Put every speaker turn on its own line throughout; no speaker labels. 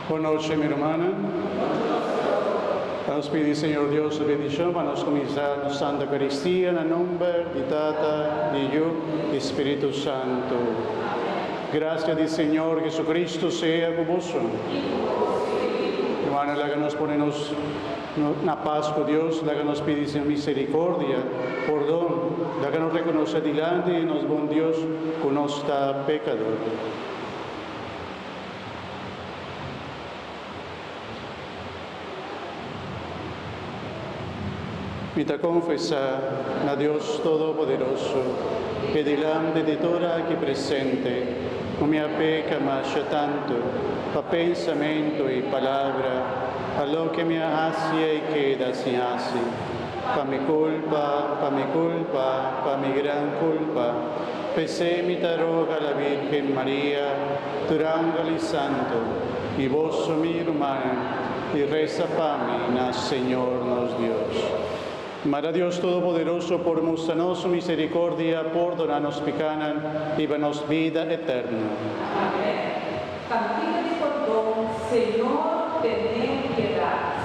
Boa noite, minha irmã. Vamos pedir, Senhor Deus, a bendição para nós começar a Santa Eucaristia, no nome de Tata, de Filho e Espírito Santo. Graça do Senhor Jesucristo seja convosco. Hermana, la que nos ponemos na paz com Deus, la que nos pide misericórdia, perdão, la que nos reconoce delante de nos bom Deus que não está pecador. Vita confessar a Deus Todo-Poderoso e delante de toda aqui presente, não me peca mais tanto, para pensamento e palavra, a lo que me hace e queda sem hace, para mi culpa, para mi gran culpa, pesé mi taroga la Virgen María, durante el santo, y vos, mi hermana, y reza para mí, Señor nos Dios. Mara Dios Todopoderoso, por mostrarnos su misericordia, perdonarnos pecados y darnos vida eterna.
Amén. Cantiga de perdón, Señor, ten piedad.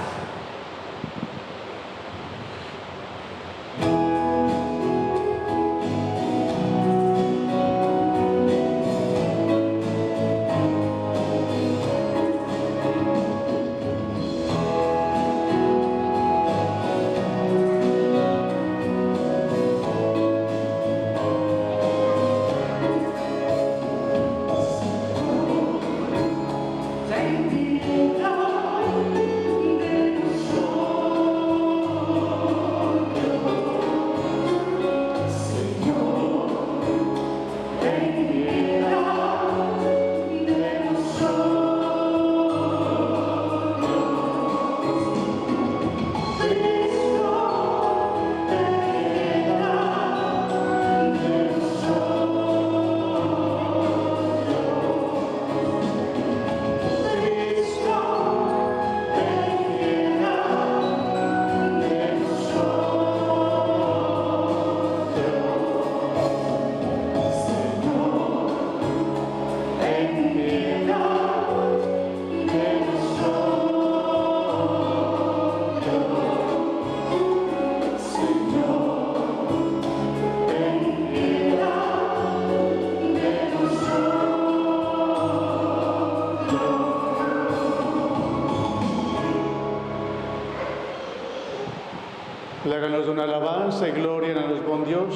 Háganos una alabanza y gloria a los buen Dios.